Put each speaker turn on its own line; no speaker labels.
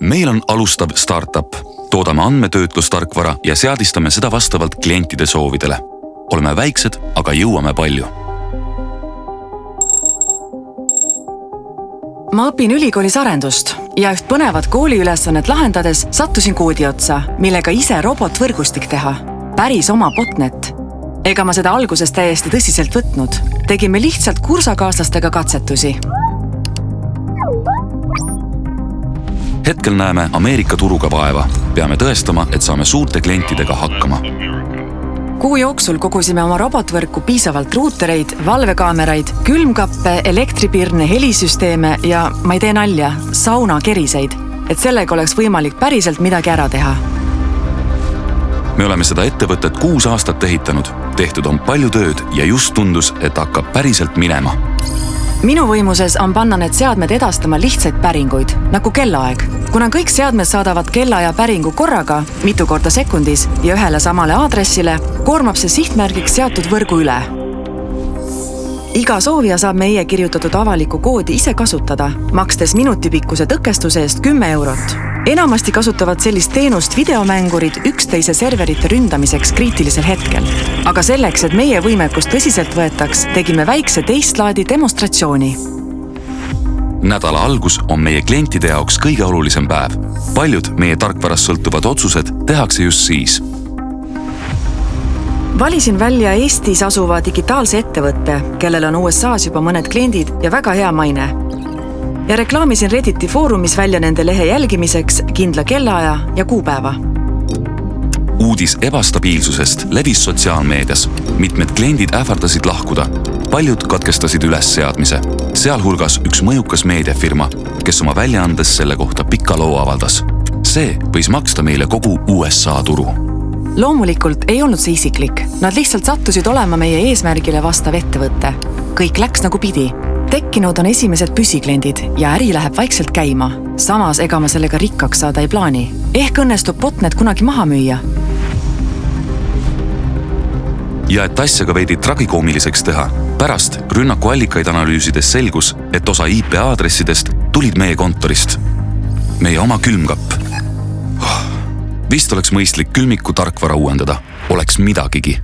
Meil on alustav startup. Toodame andmetöötlustarkvara ja seadistame seda vastavalt klientide soovidele. Oleme väiksed, aga jõuame palju.
Ma õpin ülikoolis arendust ja üht põnevat kooliülesannet lahendades sattusin koodi otsa, millega ise robotvõrgustik teha. Päris oma botnet. Ega ma seda alguses täiesti tõsiselt võtnud. Tegime lihtsalt kursakaaslastega katsetusi.
Hetkel näeme Ameerika turuga vaeva. Peame tõestama, et saame suurte klientidega hakkama.
Kuu jooksul kogusime oma robotvõrku piisavalt ruutereid, valvekaameraid, külmkappe, elektripirne, helisüsteeme ja, ma ei tee nalja, saunakeriseid, et sellega oleks võimalik päriselt midagi ära teha.
Me oleme seda ettevõtet 6 aastat ehitanud. Tehtud on palju tööd ja just tundus, et hakkab päriselt minema.
Minu võimuses on panna need seadmed edastama lihtsaid päringuid, nagu kellaaeg. Kuna kõik seadmed saadavad kellaaja päringu korraga, mitu korda sekundis ja ühele samale aadressile, koormab see sihtmärgiks seatud võrgu üle. Iga soovija saab meie kirjutatud avalikku koodi ise kasutada, makstes minutipikkuse tõkestuse eest 10 eurot. Enamasti kasutavad sellist teenust videomängurid üksteise serverite ründamiseks kriitilisel hetkel. Aga selleks, et meie võimekust tõsiselt võetaks, tegime väikse teistlaadi demonstratsiooni.
Nädala algus on meie klientide jaoks kõige olulisem päev. Paljud meie tarkvarast sõltuvad otsused tehakse just siis.
Valisin välja Eestis asuva digitaalse ettevõtte, kellel on USAs juba mõned kliendid ja väga hea maine. Ja reklaamisin Redditi foorumis välja nende lehe jälgimiseks kindla kellaaja ja kuupäeva.
Uudis ebastabiilsusest levis sotsiaalmeedias. Mitmed kliendid ähvardasid lahkuda. Paljud katkestasid ülesseadmise. Sealhulgas üks mõjukas meediafirma, kes oma väljaandes selle kohta pika loo avaldas. See võis maksta meile kogu USA turu.
Loomulikult ei olnud see isiklik. Nad lihtsalt sattusid olema meie eesmärgile vastav ettevõtte. Kõik läks nagu pidi. Tekkinud on esimesed püsikliendid ja äri läheb vaikselt käima. Samas ega ma sellega rikkaks saada ei plaani. Ehk õnnestub botnet kunagi maha müüa.
Ja et asja ka veidi tragikoomiliseks teha, pärast rünnaku allikaid analüüsides selgus, et osa IP-aadressidest tulid meie kontorist. Meie oma külmkapp. Vist oleks mõistlik külmiku tarkvara uuendada. Oleks midagigi.